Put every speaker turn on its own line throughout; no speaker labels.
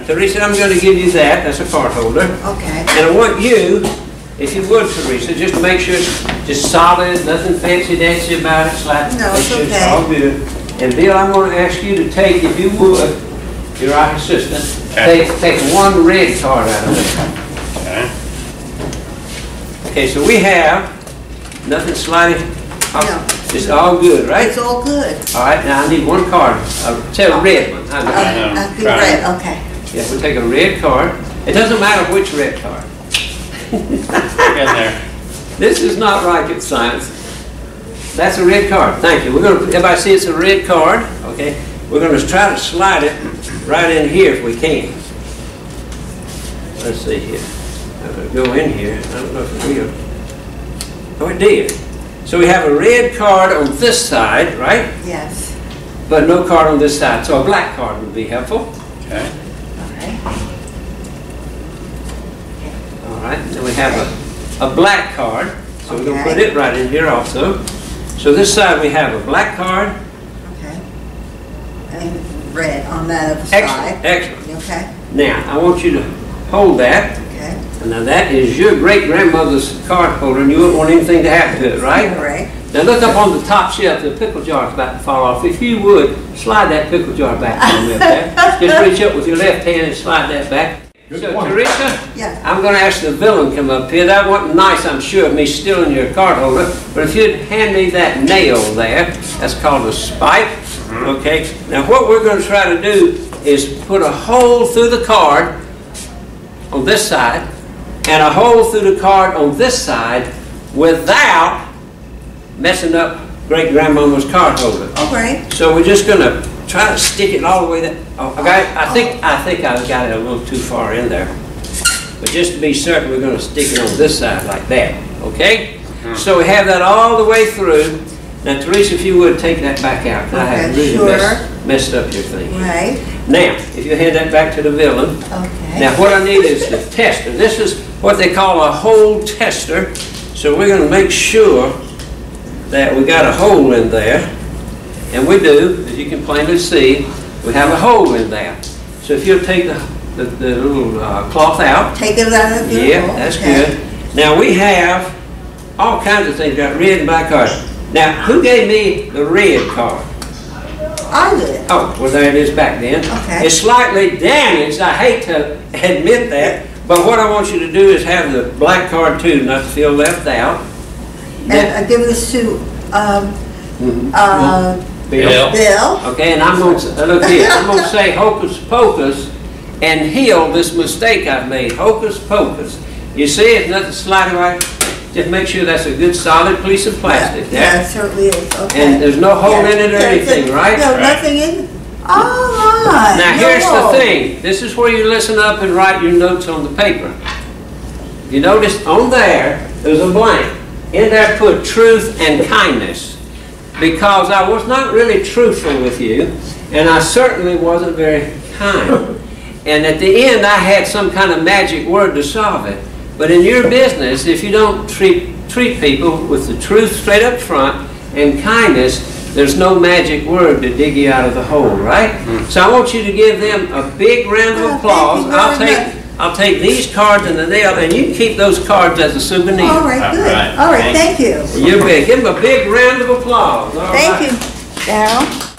Teresa, I'm going to give you that. That's a card holder.
Okay.
And I want you, if you would, Teresa, just make sure it's just solid, nothing fancy-dancy about it. Slide.
No, it's
make sure
okay.
It's all good. And Bill, I'm going to ask you to take, if you would, your our assistant, take one red card out of it.
Okay.
Okay, so we have nothing sliding.
No.
It's all good, right?
It's all good.
All right, now I need one card. Say a red one.
I'll do red, okay.
Yeah, we'll take a red card. It doesn't matter which red card.
Get there.
This is not rocket science. That's a red card. Thank you. We're going to, everybody see it's a red card? Okay. We're going to try to slide it right in here if we can. Let's see here. I'm going to go in here. I don't know if it will. Oh, it did. So we have a red card on this side, right?
Yes.
But no card on this side. So a black card would be helpful.
Okay.
Okay.
All right. And then we have a black card. So we're going to put it right in here also. So this side we have a black card.
Okay. And red on that other side.
Excellent.
Okay.
Now, I want you to hold that.
Okay.
And now that is your great-grandmother's card holder, and you wouldn't want anything to happen to it, right?
Right.
Now look up on the top shelf, the pickle jar is about to fall off. If you would, slide that pickle jar back on there. Just reach up with your left hand and slide that back. So, Teresa,
Yeah.
I'm going to ask the villain to come up here. That wasn't nice, I'm sure, of me stealing your card holder. But if you'd hand me that nail there, that's called a spike. Okay. Now what we're going to try to do is put a hole through the card on this side and a hole through the card on this side without messing up great-grandmama's card holder.
Okay.
So we're just going to try to stick it all the way that. Oh, okay. I think I've got it a little too far in there. But just to be certain, we're going to stick it on this side like that. Okay. So we have that all the way through. Now, Teresa, if you would take that back out, because I have really messed up your thing.
Right.
Now, if you hand that back to the villain.
Okay.
Now, what I need is the tester. This is what they call a hole tester. So we're going to make sure that we got a hole in there. And we do, as you can plainly see, we have a hole in there. So if you'll take the little cloth out.
Take it out of the hole.
Yeah, that's good. Now we have all kinds of things. We've got red and black cards. Now, who gave me the red card?
I did.
Oh, well there it is back then.
Okay.
It's slightly damaged. I hate to admit that. But what I want you to do is have the black card too, not to feel left out.
And give this to Bill.
Okay, and I'm going to, look here, I'm going to say hocus pocus and heal this mistake I've made. Hocus pocus. You see, it's nothing sliding right. Just make sure that's a good solid piece of plastic.
Yeah, it certainly is. Okay.
And there's no hole in it or anything, right?
No, nothing in. All right.
Now here's the thing. This is where you listen up and write your notes on the paper. You notice on there's a blank. In there put truth and kindness. Because I was not really truthful with you, and I certainly wasn't very kind. And at the end I had some kind of magic word to solve it. But in your business, if you don't treat people with the truth straight up front and kindness, there's no magic word to dig you out of the hole, right? So I want you to give them a big round of applause. I'll take these cards and the nail, and you can keep those cards as a souvenir.
All right, good. All right, thank you.
You're big. Give them a big round of applause.
Thank you, Darryl.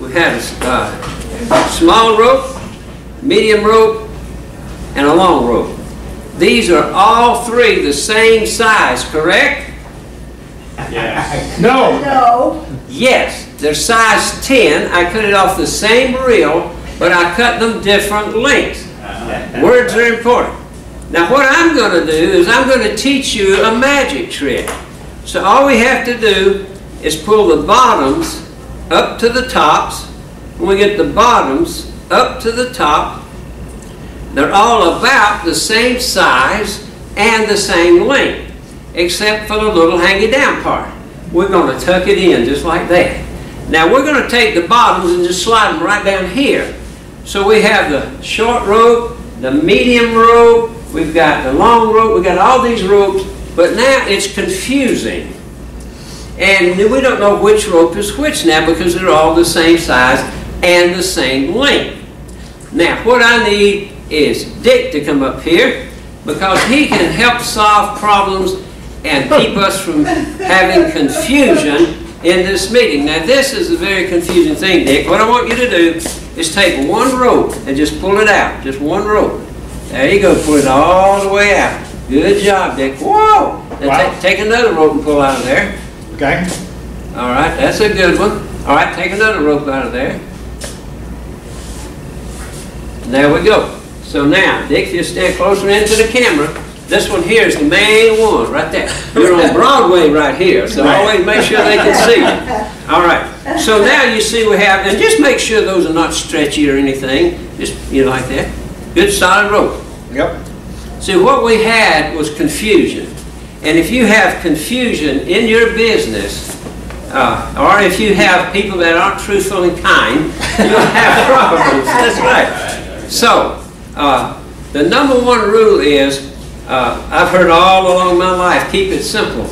We have a small rope, medium rope, and a long rope. These are all three the same size, correct?
Yes.
No.
No.
Yes, they're size 10. I cut it off the same reel, but I cut them different lengths. Words are important. Now what I'm going to do is I'm going to teach you a magic trick. So all we have to do is pull the bottoms up to the tops. When we get the bottoms up to the top, they're all about the same size and the same length, except for the little hanging down part. We're going to tuck it in just like that. Now we're going to take the bottoms and just slide them right down here. So we have the short rope, the medium rope, we've got the long rope, we've got all these ropes, but now it's confusing. And we don't know which rope is which now because they're all the same size and the same length. Now, what I need is Dick to come up here because he can help solve problems and keep us from having confusion in this meeting. Now, this is a very confusing thing, Dick. What I want you to do is take one rope and just pull it out. Just one rope. There you go. Pull it all the way out. Good job, Dick. Whoa! Now
Wow.
take another rope and pull out of there.
Okay.
All right, that's a good one. All right, take another rope out of there. There we go. So now, Dick, if you stand closer into the camera, this one here is the main one, right there. You're on Broadway right here, so always make sure they can see you. All right, so now you see we have, and just make sure those are not stretchy or anything. Just, like that. Good solid rope.
Yep.
See, what we had was confusion. And if you have confusion in your business, or if you have people that aren't truthful and kind, you'll have problems. That's right. So, the number one rule is, I've heard all along my life, keep it simple.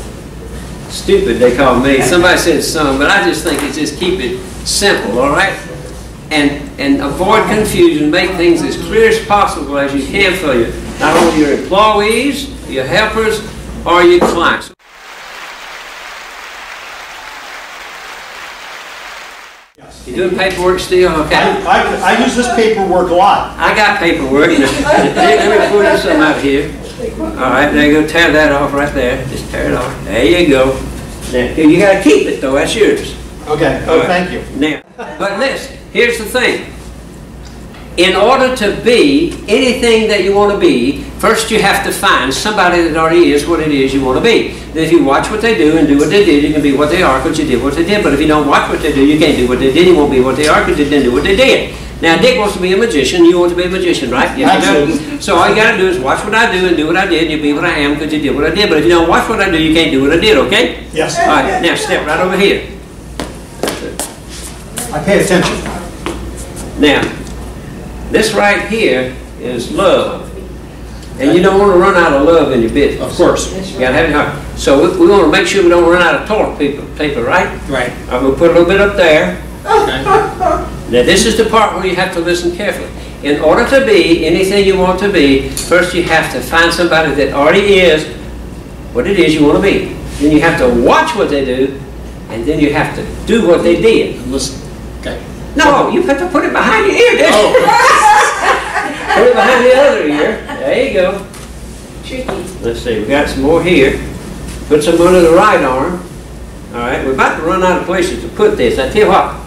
Stupid, they call me. Somebody said some, but I just think it's just keep it simple, all right? And avoid confusion. Make things as clear as possible as you can for you. Not only your employees, your helpers, or your clients. You doing paperwork still? Okay.
I use this paperwork a lot.
I got paperwork. Let me pull this some out of here. All right, there you go. Tear that off right there. Just tear it off. There you go. Now, you got to keep it though. That's yours.
Okay.
All right.
Thank you.
Now, but listen. Here's the thing. In order to be anything that you want to be, first you have to find somebody that already is what it is you want to be. Then if you watch what they do and do what they did, you can be what they are because you did what they did. But if you don't watch what they do, you can't do what they did. You won't be what they are because you didn't do what they did. Now, Dick wants to be a magician. You want to be a magician, right? Yes, you do. So all you got to do is watch what I do and do what I did, and you'll be what I am because you did what I did. But if you don't watch what I do, you can't do what I did, okay?
Yes.
All right, now step right over here.
I pay attention.
Now, this right here is love. And you don't want to run out of love in your business.
Of course.
You got to have it hard. So we want to make sure we don't run out of toilet paper, right?
Right.
I'm going to put a little bit up there.
Okay.
Now this is the part where you have to listen carefully. In order to be anything you want to be, first you have to find somebody that already is what it is you want to be. Then you have to watch what they do, and then you have to do what they did.
Listen. Okay.
No, you have to put it behind your ear, dude.
Oh.
Put it behind the other ear. There you go.
Tricky.
Let's see, we got some more here. Put some under the right arm. All right, we're about to run out of places to put this. I tell you what.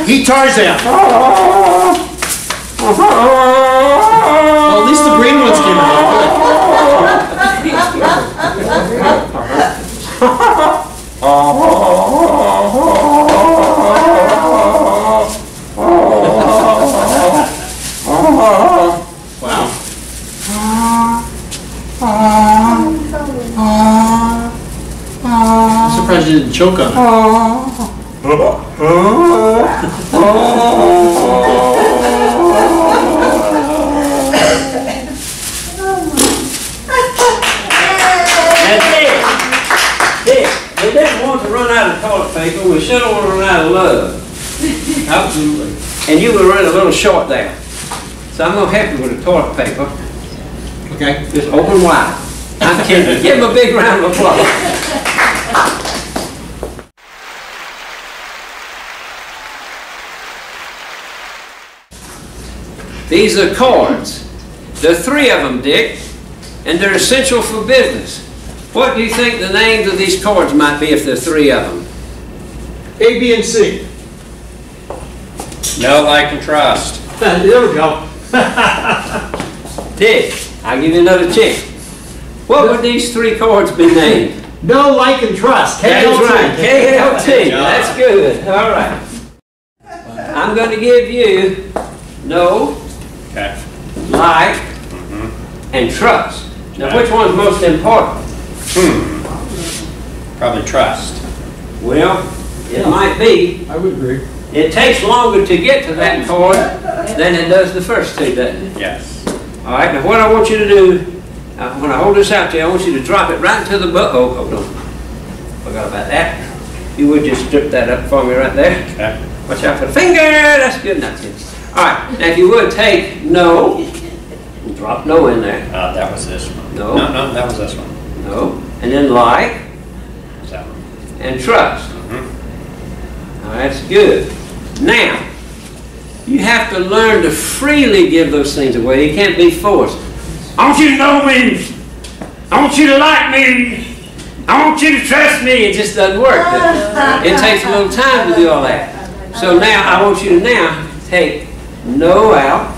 He Tarzan. Well, at least the green ones came out. Wow. I'm surprised you didn't choke on it.
We didn't want to run out of toilet paper. We sure don't want to run out of love.
Absolutely.
And you were running a little short there. So I'm going to help you with the toilet paper.
Okay.
Just open wide. I'm kidding. Give him a big round of applause. These are cards. There are 3 of them, Dick, and they're essential for business. What do you think the names of these cards might be if there are 3 of them?
A, B, and C.
No, like, and trust.
There we go.
Dick, I'll give you another chance. What would these 3 cards be named?
No, like, and trust.
That's
KLT.
right, KLT. That's good. All right. I'm going to give you know,
Okay.
like, and trust. Now, which one's most important?
Probably trust.
Well, it might be.
I would agree.
It takes longer to get to that card than it does the first 2, doesn't it?
Yes.
All right, now what I want you to do, when I hold this out to you, I want you to drop it right into the butt. Oh, hold on. Forgot about that. You would just strip that up for me right there.
Okay.
Watch out for the finger. That's good enough. All right, now if you would take no, and drop no in there.
That was this one.
No.
No, that was this one.
No. And then like
That one.
and trust. All right, that's good. Now, you have to learn to freely give those things away. You can't be forced. I want you to know me. I want you to like me. I want you to trust me. It just doesn't work. It takes a little time to do all that. So now, I want you to now take no out.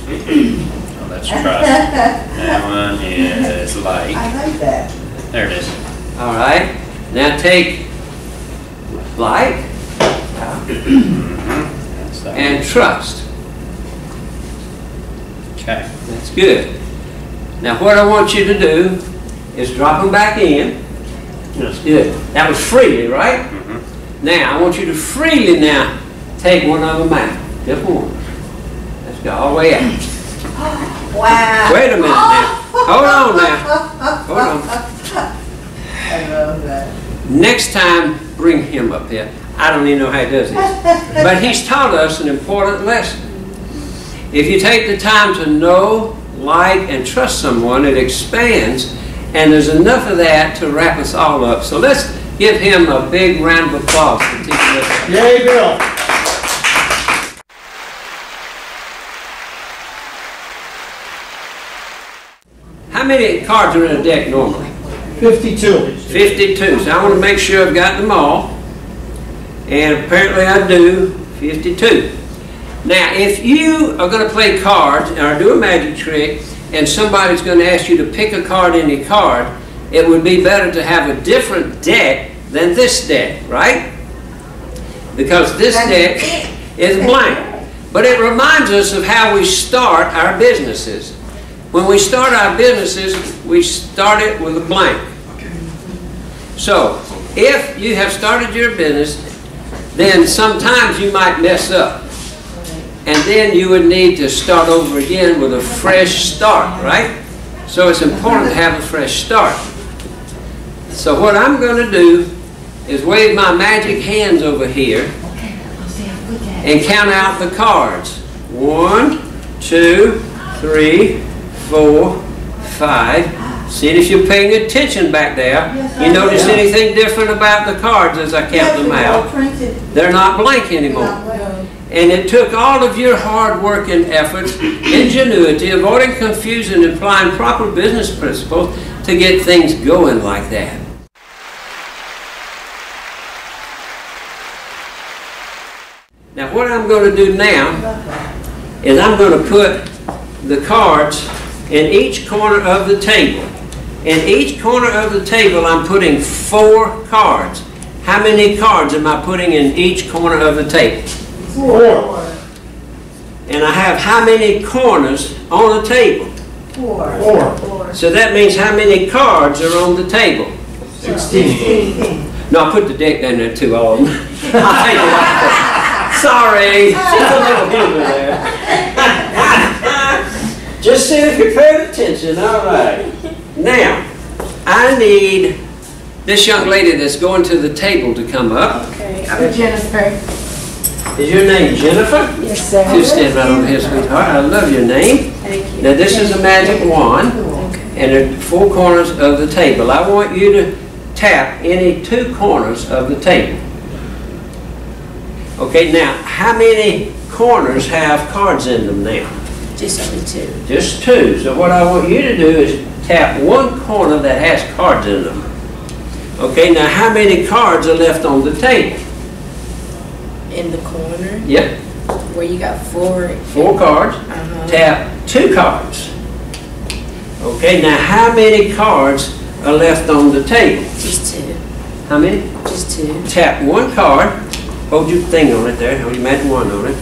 Oh, that's trust. That one is like.
I like that.
There it is.
All right. Now take like
That's that
and trust.
one. Okay.
That's good. Now what I want you to do is drop them back in. That's good. That was freely, right? Now I want you to freely now take one of them out. Just one. Let's go all the way out.
Wow.
Wait a minute now. Hold on now. Hold on.
I love that.
Next time, bring him up here. I don't even know how he does this. But he's taught us an important lesson. If you take the time to know, like, and trust someone, it expands, and there's enough of that to wrap us all up. So let's give him a big round of applause for teaching us.
Yay, Bill.
How many cards are in a deck normally?
52.
52. So I want to make sure I've got them all. And apparently I do. 52. Now, if you are going to play cards or do a magic trick and somebody's going to ask you to pick a card in your card, it would be better to have a different deck than this deck, right? Because this deck is blank. But it reminds us of how we start our businesses. When we start our businesses, we start it with a blank. So, if you have started your business, then sometimes you might mess up. And then you would need to start over again with a fresh start, right? So it's important to have a fresh start. So what I'm going to do is wave my magic hands over here and count out the cards. 1, 2, 3, 4, 5. See if you're paying attention back there. You notice anything different about the cards as I count them out? They're not blank anymore. And it took all of your hard work and efforts, ingenuity, avoiding confusion, and applying proper business principles to get things going like that. Now what I'm going to do now is I'm going to put the cards in each corner of the table. In each corner of the table I'm putting 4 cards. How many cards am I putting in each corner of the table?
4.
And I have how many corners on the table?
4.
So that means how many cards are on the table?
16.
No, I put the deck down there too, all of them. I'll take it off. Sorry, just a little humor there. Just see if you're paying attention, all right. Now, I need this young lady that's going to the table to come up.
Okay, I'm Jennifer.
Is your name Jennifer?
Yes, sir.
You stand right over here, sweetheart. I love your name.
Thank you.
Now, this is a magic wand,
Okay.
and there are 4 corners of the table. I want you to tap any 2 corners of the table. Okay, now, how many corners have cards in them now?
Just only 2.
Just 2. So what I want you to do is tap one corner that has cards in them. Okay, now how many cards are left on the table?
In the corner?
Yep.
Where you got 4.
4 cards. Tap 2 cards. Okay, now how many cards are left on the table?
Just 2.
How many?
Just 2.
Tap 1 card. Hold your thing on it there. Hold your magic wand on it.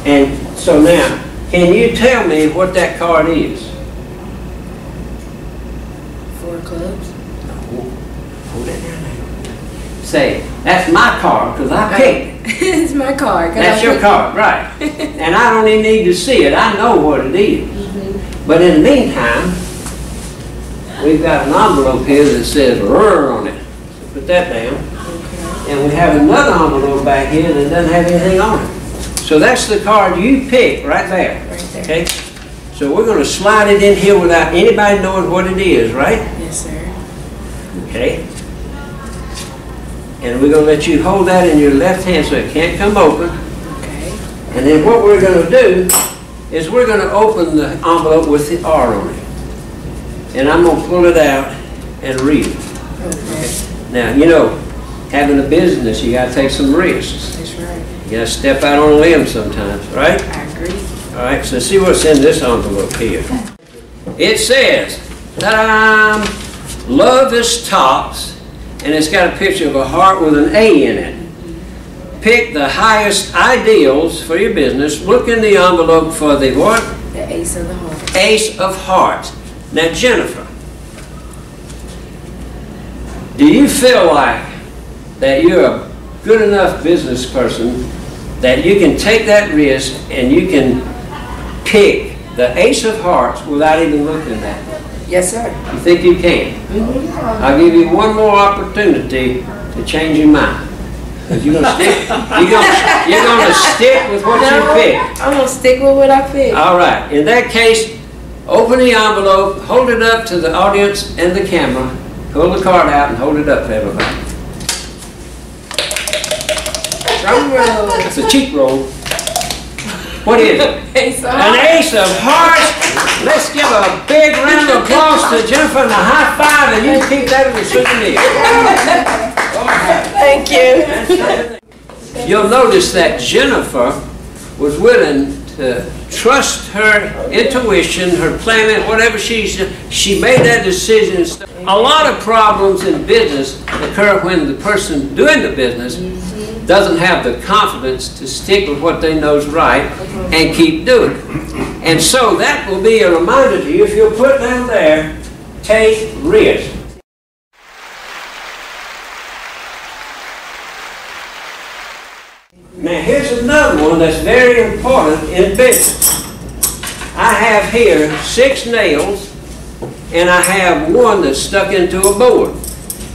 And so now, can you tell me what that card is?
4 clubs?
Hold that down there. Say, that's my card because I picked it.
It's my card.
That's your card, right. And I don't even need to see it. I know what it is. But in the meantime, we've got an envelope here that says "rrr" on it. So put that down. Okay. And we have another envelope back here that doesn't have anything on it. So that's the card you picked right there.
Right there.
Okay? So we're going to slide it in here without anybody knowing what it is, right?
Yes, sir.
Okay. And we're going to let you hold that in your left hand so it can't come open.
Okay.
And then what we're going to do is we're going to open the envelope with the R on it. And I'm going to pull it out and read it.
Okay.
Now, you know, having a business, you got to take some risks.
That's right.
You got to step out on a limb sometimes, right?
I agree.
All right, so see what's in this envelope here. It says, ta-da! Love is tops. And it's got a picture of a heart with an A in it. Pick the highest ideals for your business. Look in the envelope for the what?
The Ace of the Hearts.
Ace of Hearts. Now, Jennifer, do you feel like that you're a good enough business person that you can take that risk and you can pick the Ace of Hearts without even looking at it?
Yes, sir.
You think you can? I'll give you one more opportunity to change your mind. You're gonna stick. You're gonna stick with what you picked.
I'm gonna stick with what I picked.
All right. In that case, open the envelope, hold it up to the audience and the camera. Pull the card out and hold it up to everybody.
Drum roll.
It's a cheek roll. What is it?
Ace of
An Ace of Hearts. Let's give a big round of applause to Jennifer and a high five, and you keep that as a souvenir.
Thank you.
You'll notice that Jennifer was willing to trust her intuition, her planning, whatever she made that decision. A lot of problems in business occur when the person doing the business doesn't have the confidence to stick with what they know is right and keep doing it. And so that will be a reminder to you, if you'll put down there, take risks. Now here's another one that's very important in business. I have here 6 nails and I have one that's stuck into a board.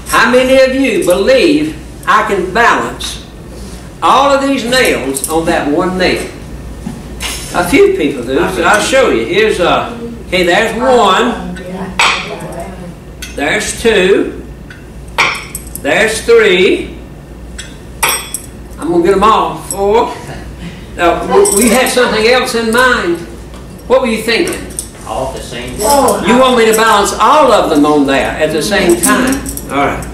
How many of you believe I can balance all of these nails on that one nail? A few people do, so I'll show you. Here's okay, there's 1, there's 2, there's 3, I'm going to get them all, 4. Now, we had something else in mind. What were you thinking?
All at the same time.
You want me to balance all of them on there at the same time? All right.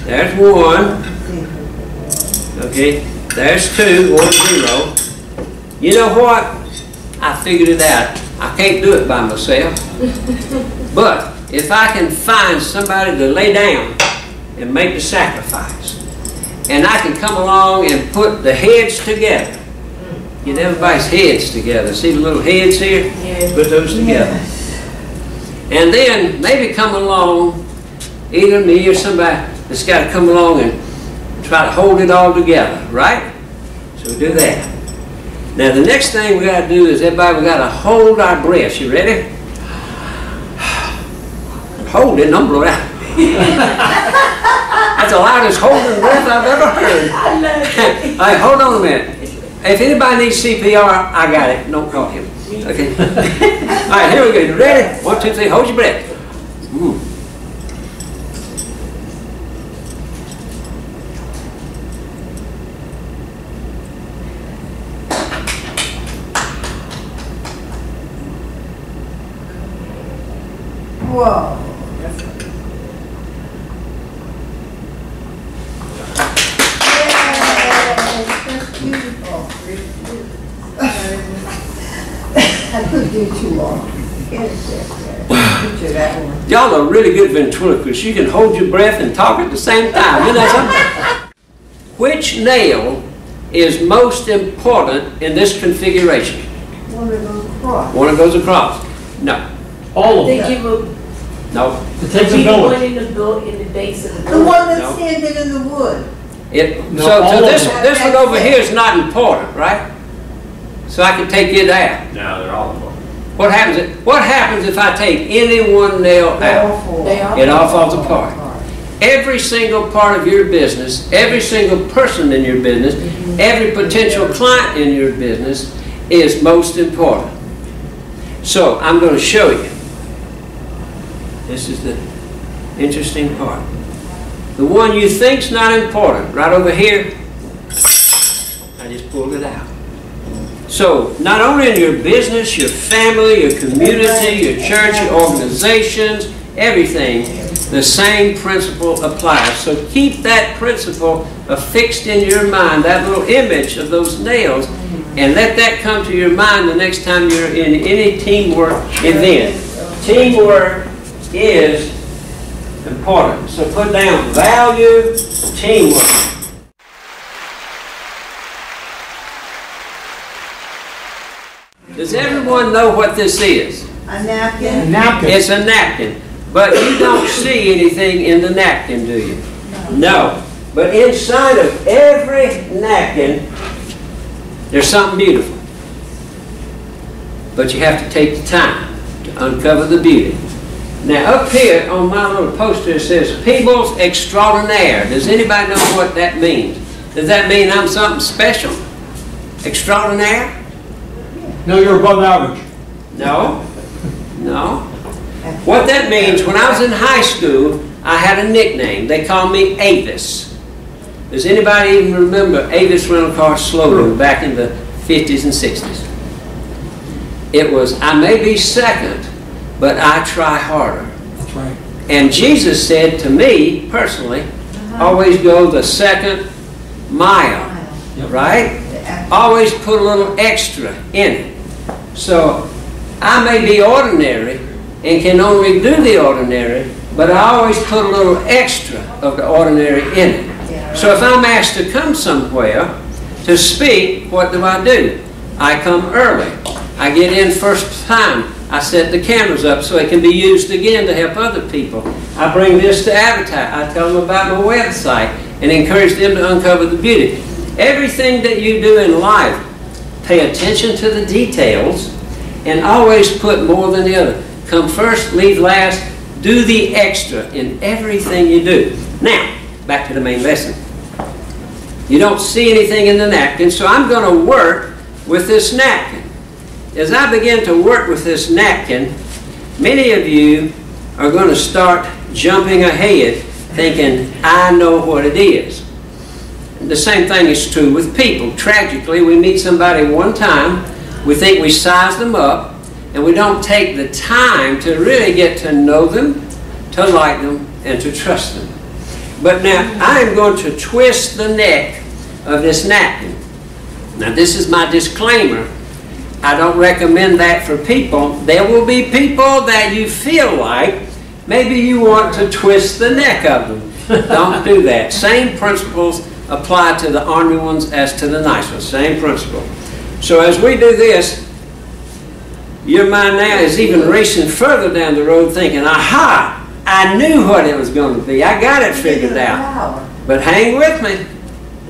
There's 1. Okay. There's 2. 1, 0. You know what? I figured it out. I can't do it by myself. But if I can find somebody to lay down and make the sacrifice, and I can come along and put the heads together, get everybody's heads together. See the little heads here?
Yeah.
Put those together. And then maybe come along, either me or somebody that's got to come along and try to hold it all together, right? So we do that. Now the next thing we got to do is everybody, we got to hold our breaths. You ready? Hold it, don't blow it out. That's the loudest holding breath I've ever heard. All right, hold on a minute. If anybody needs CPR, I got it. Don't call him. Okay. All right, here we go. You ready? 1, 2, 3. Hold your breath.
Whoa. That's beautiful. I couldn't do too long. Picture that one.
Y'all are really good ventriloquists. You can hold your breath and talk at the same time. Isn't that something? Which nail is most important in this configuration?
One that goes across.
One that goes across. No.
All of
They
them.
give a
No.
It takes a
one
village.
in the base of the
The
building.
one that's
No.
standing in the wood.
No,
So
all of
this
them.
one over here is not important, right? So I can take it out.
No, they're all important.
What happens if I take any one nail out?
They all
It all falls apart. Every single part of your business, every single person in your business, every potential client in your business is most important. So I'm going to show you. This is the interesting part. The one you think's not important, right over here, I just pulled it out. So, not only in your business, your family, your community, your church, your organizations, everything, the same principle applies. So keep that principle affixed in your mind, that little image of those nails, and let that come to your mind the next time you're in any teamwork event. Teamwork is important. So put down value, teamwork. Does everyone know what this is?
A napkin.
Napkin.
It's a napkin. But you don't see anything in the napkin, do you? No. But inside of every napkin, there's something beautiful. But you have to take the time to uncover the beauty. Now up here on my little poster it says, People's Extraordinaire. Does anybody know what that means? Does that mean I'm something special? Extraordinaire?
No, you're above average.
No. No. What that means, when I was in high school, I had a nickname. They called me Avis. Does anybody even remember Avis Rental Car slogan back in the 50s and 60s? It was, I may be second, but I try harder.
That's right.
And Jesus said to me, personally, always go the second mile, right? Always put a little extra in it. So, I may be ordinary and can only do the ordinary, but I always put a little extra of the ordinary in it. So if I'm asked to come somewhere to speak, what do? I come early. I get in first time. I set the cameras up so it can be used again to help other people. I bring this to advertise. I tell them about my website and encourage them to uncover the beauty. Everything that you do in life, pay attention to the details and always put more than the other. Come first, leave last, do the extra in everything you do. Now, back to the main lesson. You don't see anything in the napkin, so I'm going to work with this napkin. As I begin to work with this napkin, many of you are going to start jumping ahead thinking, I know what it is. The same thing is true with people. Tragically, we meet somebody one time, we think we size them up, and we don't take the time to really get to know them, to like them, and to trust them. But now, I am going to twist the neck of this napkin. Now, this is my disclaimer. I don't recommend that for people. There will be people that you feel like maybe you want to twist the neck of them. Don't do that. Same principles apply to the ornery ones as to the nice ones. Same principle. So as we do this, your mind now is even racing further down the road thinking, aha, I knew what it was going to be. I got it figured out. But hang with me.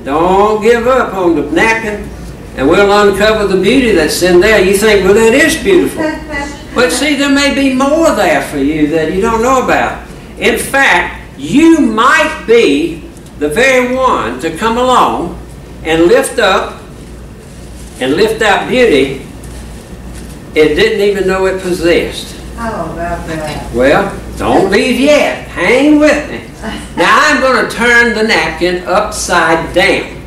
Don't give up on the napkin, and we'll uncover the beauty that's in there. You think, well, that is beautiful. But see, there may be more there for you that you don't know about. In fact, you might be the very one to come along and lift up and lift out beauty it didn't even know it possessed.
How about that?
Well, don't leave yet. Hang with me. Now I'm going to turn the napkin upside down.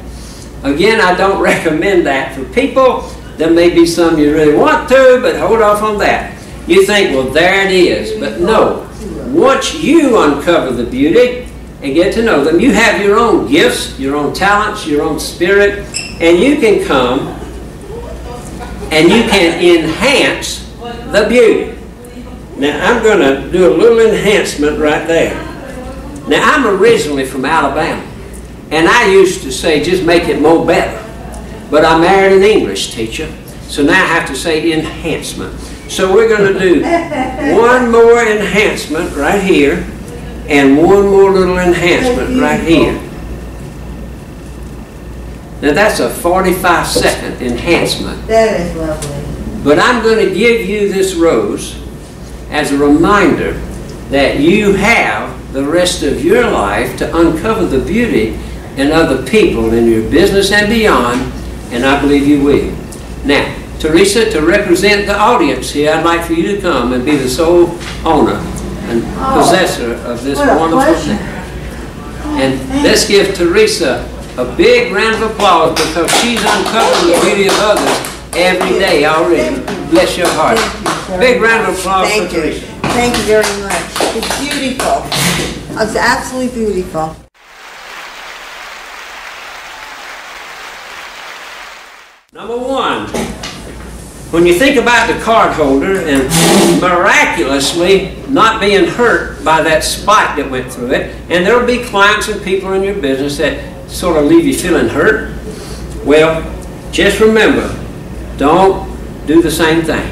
Again, I don't recommend that for people. There may be some you really want to, but hold off on that. You think, well, there it is. But no. once you uncover the beauty and get to know them, you have your own gifts, your own talents, your own spirit, and you can come and you can enhance the beauty. Now I'm going to do a little enhancement right there. Now I'm originally from Alabama, and I used to say just make it more better. But I married an English teacher, so now I have to say enhancement. So we're going to do one more enhancement right here, and one more little enhancement right here. Now that's a 45-second enhancement.
That is lovely.
But I'm going to give you this rose as a reminder that you have the rest of your life to uncover the beauty in other people, in your business and beyond, and I believe you will. Now, Teresa, to represent the audience here, I'd like for you to come and be the sole owner and possessor of this wonderful thing. And let's give Teresa a big round of applause because she's uncovering the beauty of others every day already. Bless your heart. Big round of applause for Teresa.
Thank you very much. It's beautiful. It's absolutely beautiful.
Number one, when you think about the card holder and miraculously not being hurt by that spike that went through it, and there will be clients and people in your business that sort of leave you feeling hurt, well, just remember, don't do the same thing.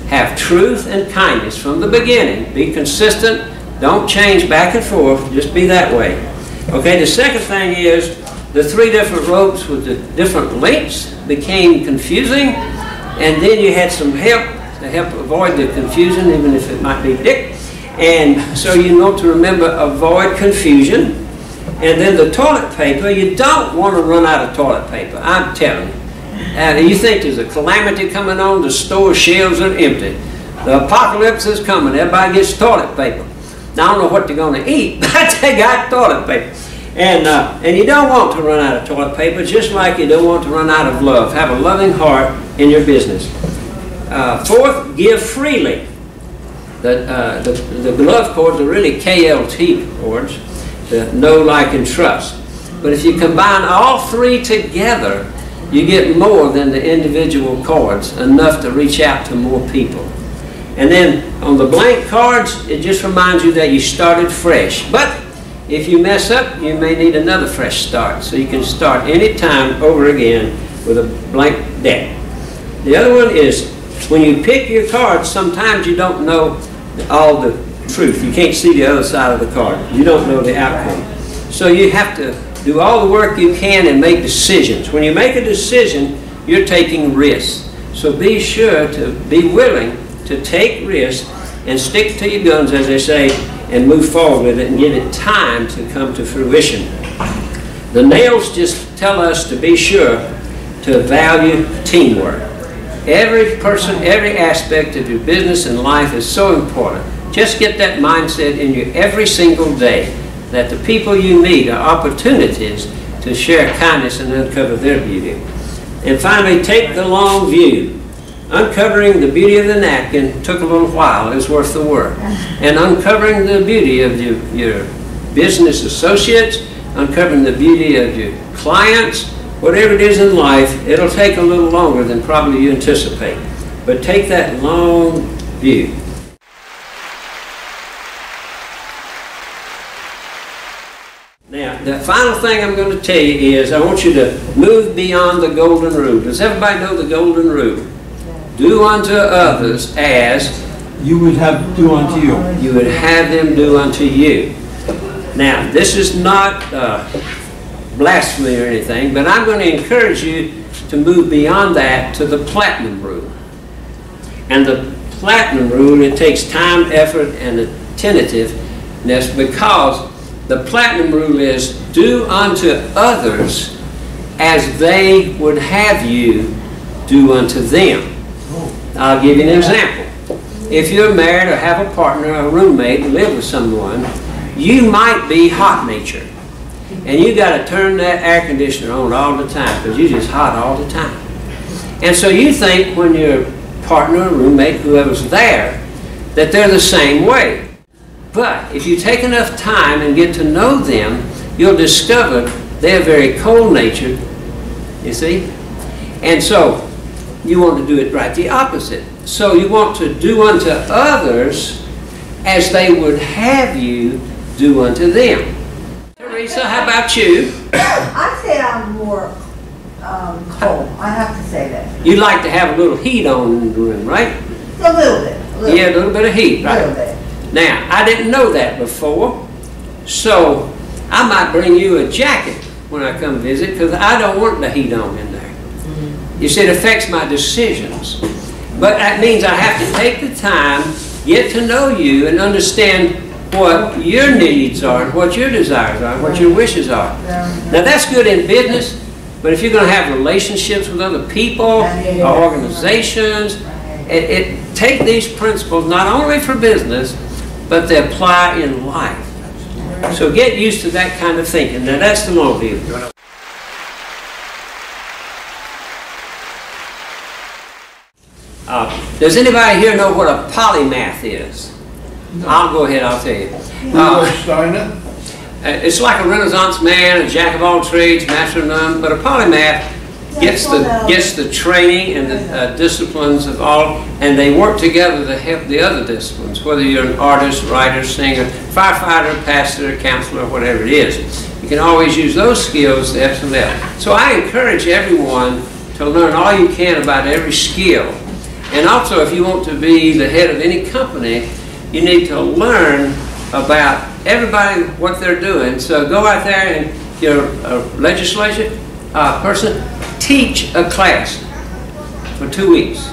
Have truth and kindness from the beginning. Be consistent. Don't change back and forth. Just be that way. Okay, the second thing is the 3 different ropes with the different lengths became confusing, and then you had some help to help avoid the confusion, even if it might be Dick. And so you know to remember, avoid confusion. And then the toilet paper, you don't want to run out of toilet paper, I'm telling you. You think there's a calamity coming on, the store shelves are empty. The apocalypse is coming, everybody gets toilet paper. Now I don't know what they're going to eat, but they got toilet paper. And you don't want to run out of toilet paper, just like you don't want to run out of love. Have a loving heart in your business. Fourth, give freely. The glove cords are really KLT cords, the know, like, and trust. But if you combine all 3 together, you get more than the individual cords, enough to reach out to more people. And then on the blank cards, it just reminds you that you started fresh. But if you mess up, you may need another fresh start. So you can start any time over again with a blank deck. The other one is, when you pick your cards, sometimes you don't know all the truth. You can't see the other side of the card. You don't know the outcome. So you have to do all the work you can and make decisions. When you make a decision, you're taking risks. So be sure to be willing to take risks and stick to your guns, as they say, and move forward with it and give it time to come to fruition. The nails just tell us to be sure to value teamwork. Every person, every aspect of your business and life is so important. Just get that mindset in you every single day, that the people you meet are opportunities to share kindness and uncover their beauty. And finally, take the long view. Uncovering the beauty of the napkin took a little while. It was worth the work. And uncovering the beauty of your business associates, uncovering the beauty of your clients, whatever it is in life, it'll take a little longer than probably you anticipate. But take that long view. Now, the final thing I'm going to tell you is I want you to move beyond the golden rule. Does everybody know the golden rule? Do unto others as
you would have do unto you.
You would have them do unto you. Now, this is not blasphemy or anything, but I'm going to encourage you to move beyond that to the platinum rule. And the platinum rule, it takes time, effort, and attentiveness, because the platinum rule is do unto others as they would have you do unto them. I'll give you an example. If you're married or have a partner, a roommate, live with someone, you might be hot-natured. And you got to turn that air conditioner on all the time because you're just hot all the time. And so you think when your partner, roommate, whoever's there, that they're the same way. But if you take enough time and get to know them, you'll discover they're very cold-natured, you see? And so you want to do it right the opposite. So you want to do unto others as they would have you do unto them. Teresa, how about you?
I say I'm more cold. I have to say that.
You like to have a little heat on in the room, right?
A little bit.
Yeah, a little bit of heat, right?
A little bit.
Now, I didn't know that before, so I might bring you a jacket when I come visit because I don't want the heat on in there. You see, it affects my decisions. But that means I have to take the time, get to know you, and understand what your needs are, and what your desires are, and what your wishes are. Now, that's good in business, but if you're going to have relationships with other people, or organizations, take these principles not only for business, but they apply in life. So get used to that kind of thinking. Now that's the long view. Does anybody here know what a polymath is? No. I'll go ahead, I'll tell you. It's like a Renaissance man, a jack of all trades, master of none, but a polymath gets the training and the disciplines of all, and they work together to help the other disciplines, whether you're an artist, writer, singer, firefighter, pastor, counselor, whatever it is. You can always use those skills to help somebody else. So I encourage everyone to learn all you can about every skill. And also, if you want to be the head of any company, you need to learn about everybody, what they're doing. So go out there and you're a legislature person, teach a class for 2 weeks,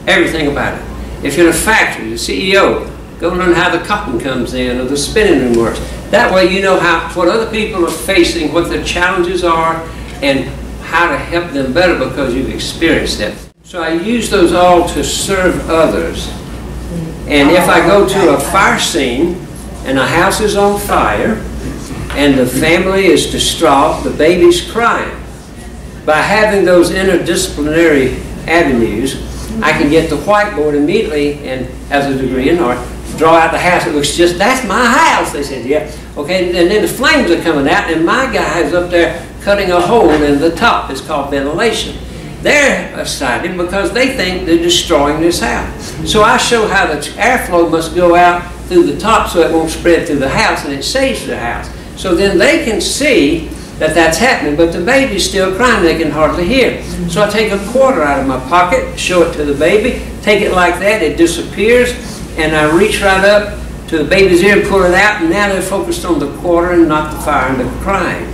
everything about it. If you're in a factory, the CEO, go learn how the cotton comes in or the spinning room works. That way you know what other people are facing, what their challenges are, and how to help them better because you've experienced it. So I use those all to serve others. And if I go to a fire scene and a house is on fire and the family is distraught, the baby's crying, by having those interdisciplinary avenues, I can get the whiteboard immediately and, as a degree in art, draw out the house. It looks just, that's my house. They said, yeah. Okay, and then the flames are coming out, and my guy is up there cutting a hole in the top. It's called ventilation. They're excited because they think they're destroying this house. So I show how the airflow must go out through the top so it won't spread through the house, and it saves the house. So then they can see that that's happening, but the baby's still crying, they can hardly hear. So I take a quarter out of my pocket, show it to the baby, take it like that, it disappears, and I reach right up to the baby's ear and pull it out, and now they're focused on the quarter and not the fire and the crying.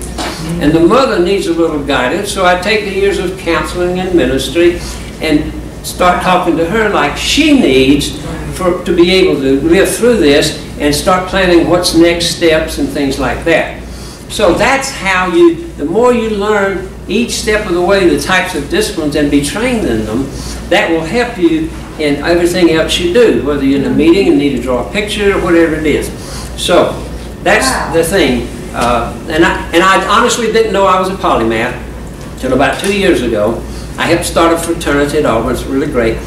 And the mother needs a little guidance, so I take the years of counseling and ministry and start talking to her like she needs to be able to live through this and start planning what's next steps and things like that. So that's how the more you learn each step of the way, the types of disciplines, and be trained in them, that will help you in everything else you do, whether you're in a meeting and need to draw a picture or whatever it is. So that's the thing. And I honestly didn't know I was a polymath until about 2 years ago. I helped start a fraternity at Auburn. It's really great.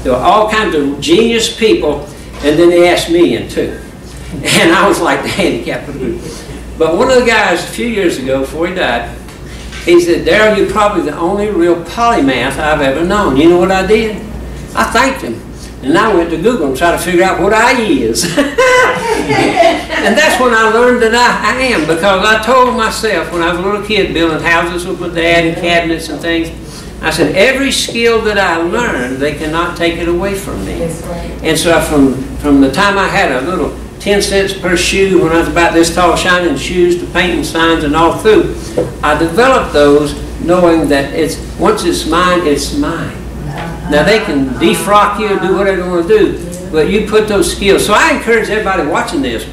There were all kinds of genius people, and then they asked me in too. And I was like the handicap of the group. But one of the guys a few years ago, before he died, he said, "Darryl, you're probably the only real polymath I've ever known." You know what I did? I thanked him. And I went to Google and tried to figure out what I is. And that's when I learned that I am, because I told myself when I was a little kid building houses with my dad and cabinets and things, I said, every skill that I learned, they cannot take it away from me. And so from the time I had a little 10 cents per shoe when I was about this tall, shining shoes to painting signs and all through, I developed those knowing that once it's mine, it's mine. Now they can defrock you and do whatever they want to do, but you put those skills. So I encourage everybody watching this,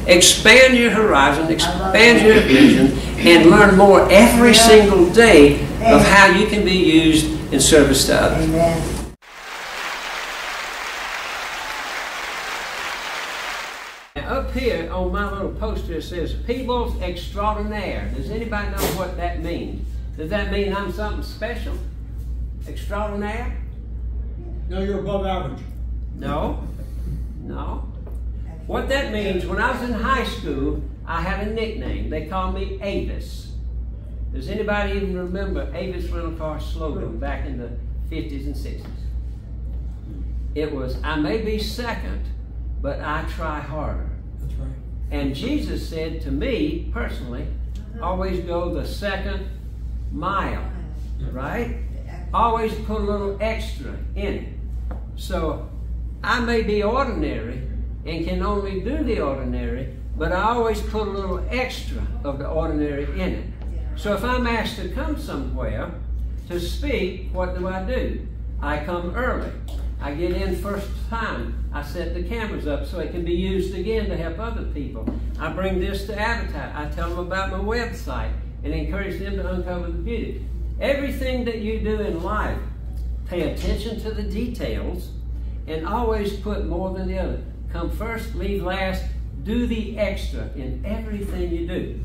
expand your horizon, expand your vision, and learn more every single day of how you can be used in service to others.
Amen.
Up here on my little poster it says People's Extraordinaire. Does anybody know what that means? Does that mean I'm something special? Extraordinaire?
No, you're above average.
No. No. What that means, when I was in high school, I had a nickname. They called me Avis. Does anybody even remember Avis Rental Car slogan back in the 50s and 60s? It was, I may be second, but I try harder.
That's right.
And Jesus said to me, personally, always go the second mile, right? Always put a little extra in it. So I may be ordinary and can only do the ordinary, but I always put a little extra of the ordinary in it. So if I'm asked to come somewhere to speak, what do? I come early. I get in first time. I set the cameras up so it can be used again to help other people. I bring this to advertise. I tell them about my website and encourage them to uncover the beauty. Everything that you do in life, pay attention to the details and always put more than the other. Come first, leave last, do the extra in everything you do.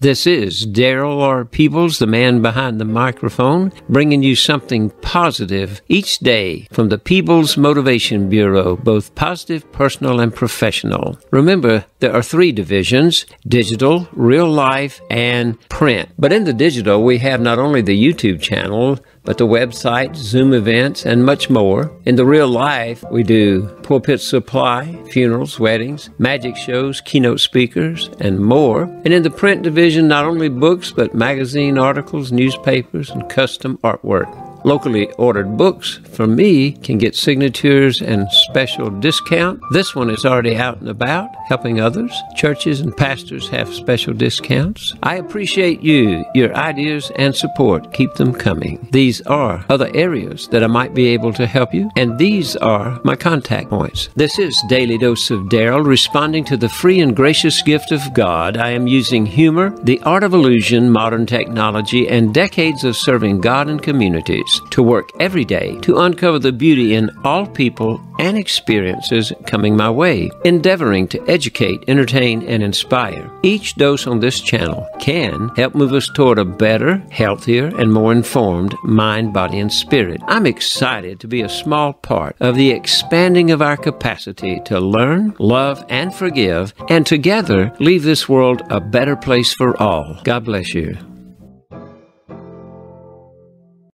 This is Daryl R. Peebles, the man behind the microphone, bringing you something positive each day from the Peebles Motivation Bureau, both positive, personal, and professional. Remember, there are 3 divisions: digital, real life, and print. But in the digital, we have not only the YouTube channel, but the website, Zoom events, and much more. In the real life, we do pulpit supply, funerals, weddings, magic shows, keynote speakers, and more. And in the print division, not only books, but magazine articles, newspapers, and custom artwork. Locally ordered books from me can get signatures and special discount. This one is already out and about, helping others. Churches and pastors have special discounts. I appreciate you, your ideas and support. Keep them coming. These are other areas that I might be able to help you, and these are my contact points. This is Daily Dose of Daryl, responding to the free and gracious gift of God. I am using humor, the art of illusion, modern technology, and decades of serving God and communities to work every day to uncover the beauty in all people and experiences coming my way, endeavoring to educate, entertain, and inspire. Each dose on this channel can help move us toward a better, healthier, and more informed mind, body, and spirit. I'm excited to be a small part of the expanding of our capacity to learn, love, and forgive, and together leave this world a better place for all. God bless you.